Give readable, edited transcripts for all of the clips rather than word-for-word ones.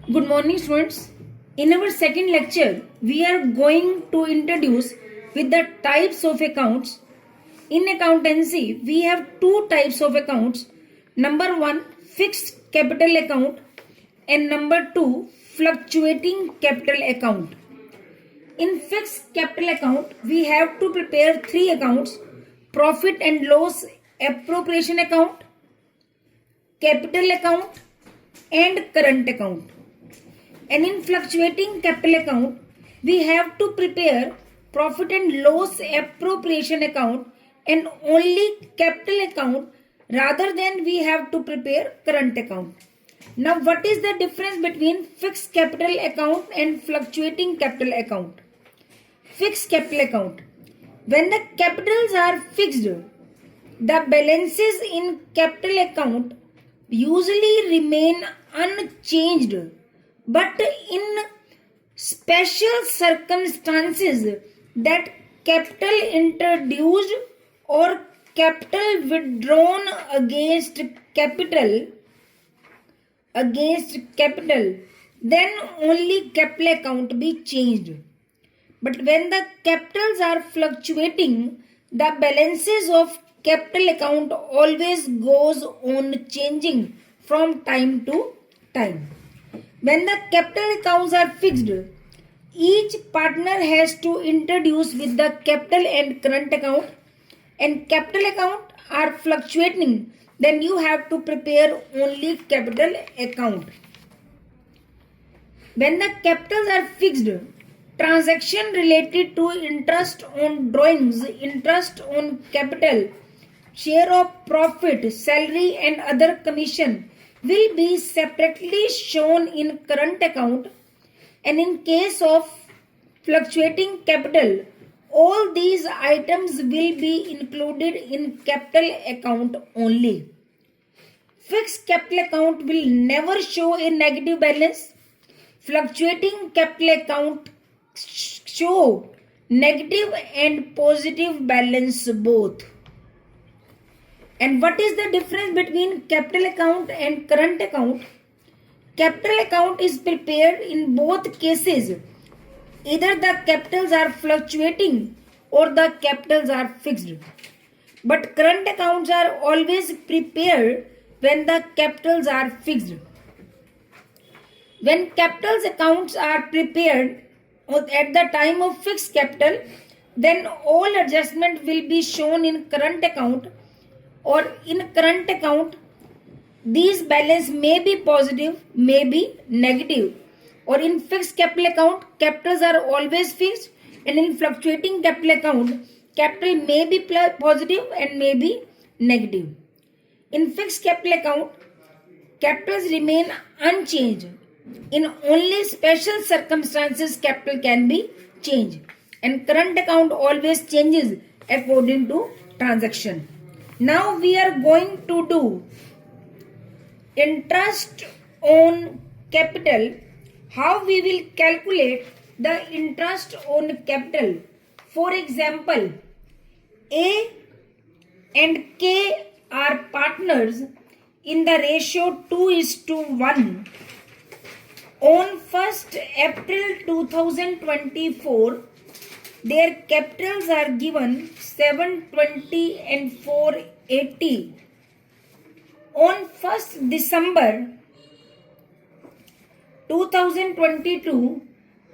Good morning, students. In our second lecture, we are going to introduce with the types of accounts. In accountancy, we have two types of accounts. Number one, fixed capital account, and number two, fluctuating capital account. In fixed capital account, we have to prepare three accounts: profit and loss appropriation account, capital account, and current account. And in fluctuating capital account, we have to prepare profit and loss appropriation account and only capital account, rather than we have to prepare current account. Now, what is the difference between fixed capital account and fluctuating capital account? Fixed capital account. When the capitals are fixed, the balances in capital account usually remain unchanged, but in special circumstances that capital introduced or capital withdrawn against capital, then only capital account be changed. But when the capitals are fluctuating, the balances of capital account always goes on changing from time to time. When the capital accounts are fixed, each partner has to introduce with the capital and current account, and capital account are fluctuating, then you have to prepare only capital account. When the capitals are fixed, transaction related to interest on drawings, interest on capital, share of profit, salary and other commission will be separately shown in current account, and in case of fluctuating capital, all these items will be included in capital account only. Fixed capital account will never show a negative balance. Fluctuating capital account show negative and positive balance both. And what is the difference between capital account and current account? Capital account is prepared in both cases. Either the capitals are fluctuating or the capitals are fixed. But current accounts are always prepared when the capitals are fixed. When capitals accounts are prepared at the time of fixed capital, then all adjustment will be shown in current account, or in current account these balance may be positive, may be negative. Or in fixed capital account, capitals are always fixed, and in fluctuating capital account, capital may be positive and may be negative. In fixed capital account, capitals remain unchanged. In only special circumstances, capital can be changed, and current account always changes according to transaction. Now we are going to do interest on capital. How we will calculate the interest on capital? For example, A and K are partners in the ratio 2:1. On 1st April 2024, their capitals are given 720 and 480. On 1st December 2022,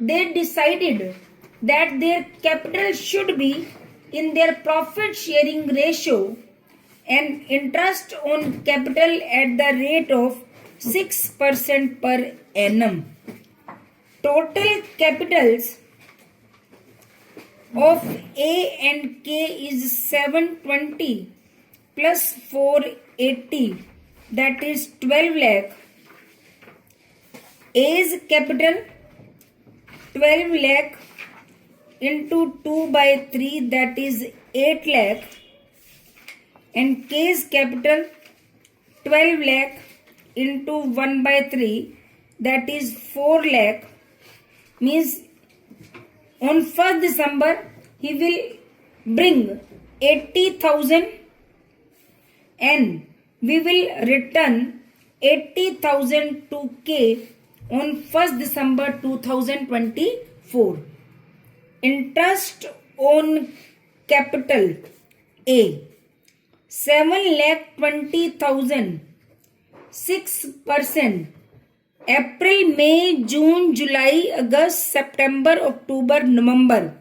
they decided that their capital should be in their profit sharing ratio and interest on capital at the rate of 6% per annum. Total capitals of A and K is 720 plus 480, that is 12 lakh. A's capital 12 lakh into 2/3, that is 8 lakh, and K's capital 12 lakh into 1/3, that is 4 lakh. Means on 1st December he will bring 80,000 and we will return 80,000 to K on 1st December 2024. Interest on capital A 7,20,000 6%. April, May, June, July, August, September, October, November.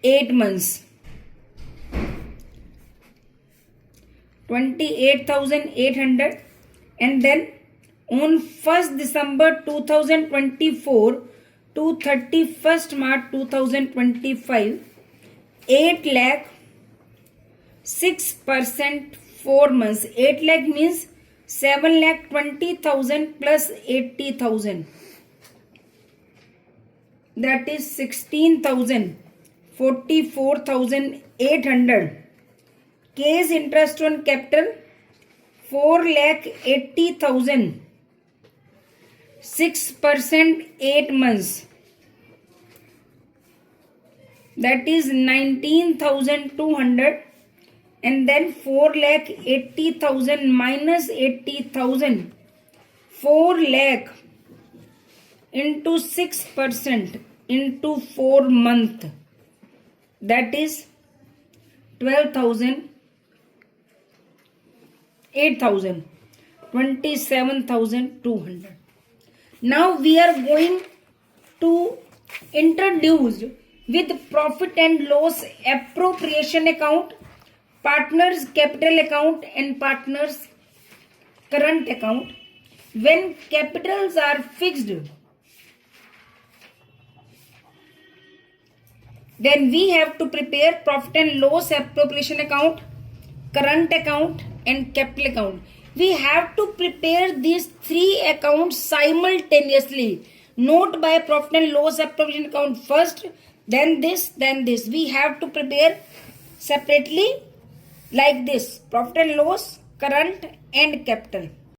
8 months. 28,800. And then on 1st December 2024 to 31st March 2025, 8 lakh 6% 4 months. 8 lakh means 7,20,000 plus 80,000. That is 16,000. 44,800. Case interest on capital 4,80,000. 6% 8 months. That is 19,200. And then 4,80,000 minus 80,000. 4 lakh into 6% into 4 month. That is 12,000. 8,000. 27,200. Now we are going to introduce with profit and loss appropriation account, partners capital account and partners current account. When capitals are fixed, then we have to prepare profit and loss appropriation account, current account and capital account. We have to prepare these 3 accounts simultaneously. Not by profit and loss appropriation account first, then this, then this. We have to prepare separately like this: profit and loss, current and capital.